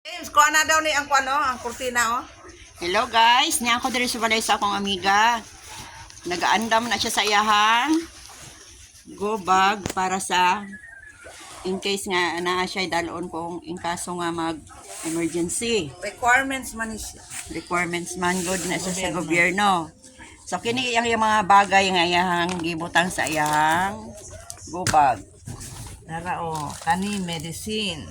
James, kuha na daw ni ang kuano, ang kurtina, oh. Hello guys, niya ako diri sa balay sa akong amiga. Nagaandam na siya sa iyahang go bag para sa in case nga naa siya dalon kung in kaso nga mag emergency. Requirements man siya. Requirements man good na siya sa gobyerno. So kini iyang yung mga bagay nga iyahang gibutang sa iyahang go bag. Nara, oh, kani medicine.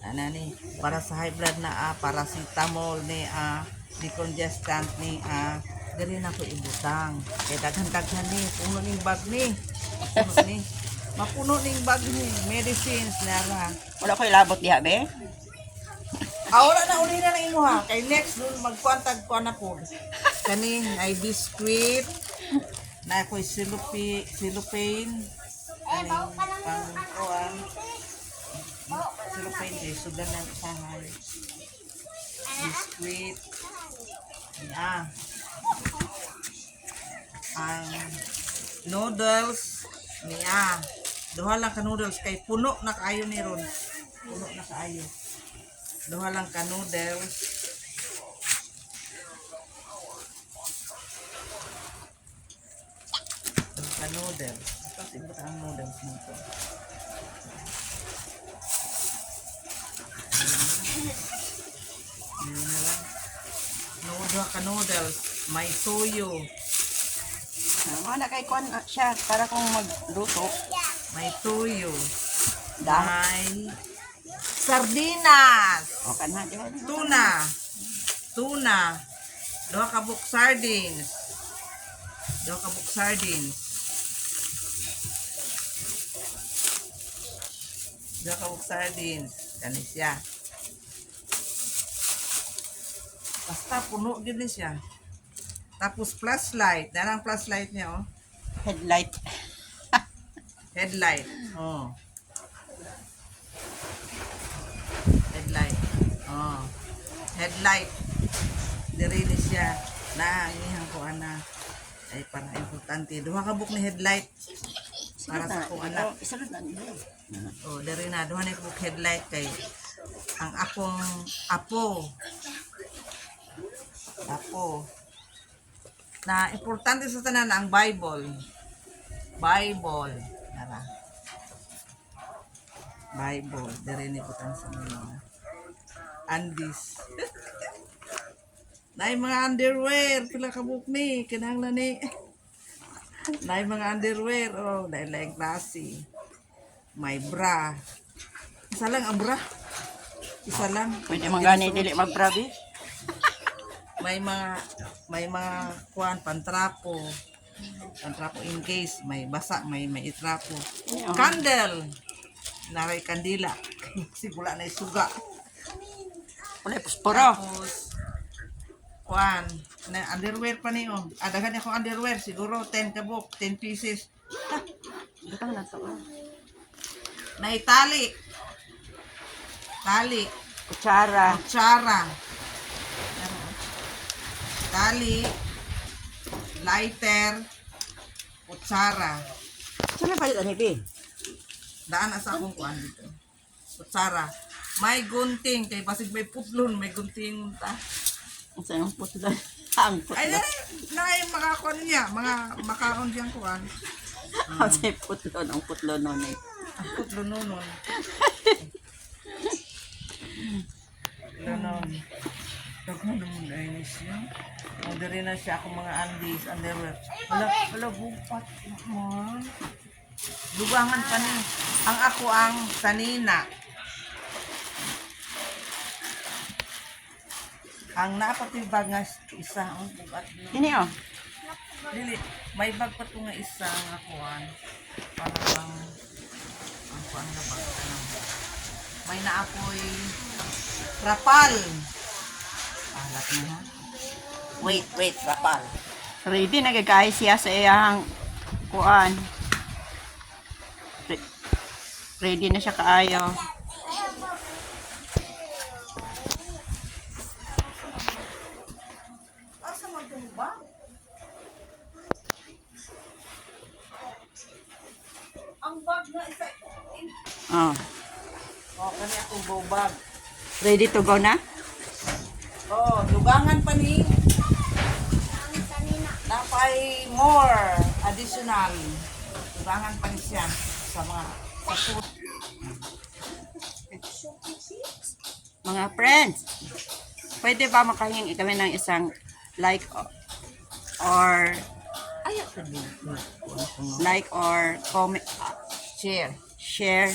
Ano ni, para sa high blood na paracetamol ni decongestant ni diri na ko ibutang. Kay daghan-daghan ni, puno ning bag ni. Mapuno ning bag ni, medicines nara. Wala ko ilabot diha be. Wala na uli na imo ha. Kay next dun magkuantag ko na po. Kani ay biscuit. Na ako'y silupane. Kani pang silupane kay sudan ng isahay. Biscuit. Ang noodles niya. Duha lang ka noodles kay puno na kaayo ni ron. Puno na kaayo. Duha lang ka noodles. Duha ka noodles. Kasi ba ang noodles nito? Ayun na lang. Duha ka noodles. May toyo. Mga na kay kuan siya para kung magluto. May toyo. Dahil May sardinas. o kana diha. Tuna. Duha ka buok sardines. Duha ka buok sardines. Duha ka buok sardines. Kani siya. Basta puno gid ni siya. Tapos flashlight. Darang flashlight niya, oh. Headlight. Headlight. Oh. Headlight. Oh. Headlight. Diri ni siya. Na iyang ko ana. Ay para importante. Duha ka buk ni headlight. Para sa akong anak. Isulod na niyo. Oh, diri na duha ni buk headlight kay ang akong apo. Na importante sa tanan ang Bible. Nara. Bible. Diri ni putang sa mga andis. Nay mga underwear. Pila ka buk ni. Kinahanglan ni. Nay mga underwear. Oh, dahil laing klase. May bra. Isa lang ang bra. Isa lang. Pwede man gani dili magbrabi. May mga kuan pantrapo in case may basa may itrapo. Candle naray kandila sigula na isuga. Wala posporo. Tapos kuan na underwear pa niyo. Daghan ako underwear siguro 10 kabuk 10 pieces. Butang na to. Na tali Kutsara. Tali, lighter, kutsara. Sino pa yun be? Daan na sa akong kuan dito. Kutsara. May gunting. Kay basig may putlon. May gunting ta. Sa yung putlon. Ang Ay, putlon. na yung makakuan niya. Mga makaon diyang kuan. Ang sa putlon. Ang putlon nun eh. Ang putlon nun. Ganon. Daghan naman dahil siya. Diri na siya akong mga undies, underwear. Wala, bupat naman. Lugangan pa ni. Ang ako ang sanina. Ang napatibag nga isa ang bugat. Ini oh. Dili, may bag pa to nga isa nga kuan. Parang ang kuan nga bag. May naapoy rapal. Alat na ha. Wait, rapal. Ready na gagay siya sa iyang kuan. Ready na siya kaayo. Asa man to ba? Ang bag na isa. Oh. Kani akong go bag. Ready to go na? Oh, dugangan pa ni. Napay more additional. Dugangan pa ni siya sa mga sa food. Mga friends, pwede ba makahingi kami ng isang like or Ayaw ko din. like or comment, Share. share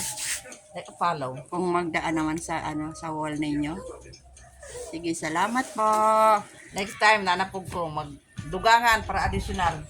Like follow. kung magdaan naman sa sa wall ninyo. Sige, salamat po. Next time, nanapog ko magdugangan para additional.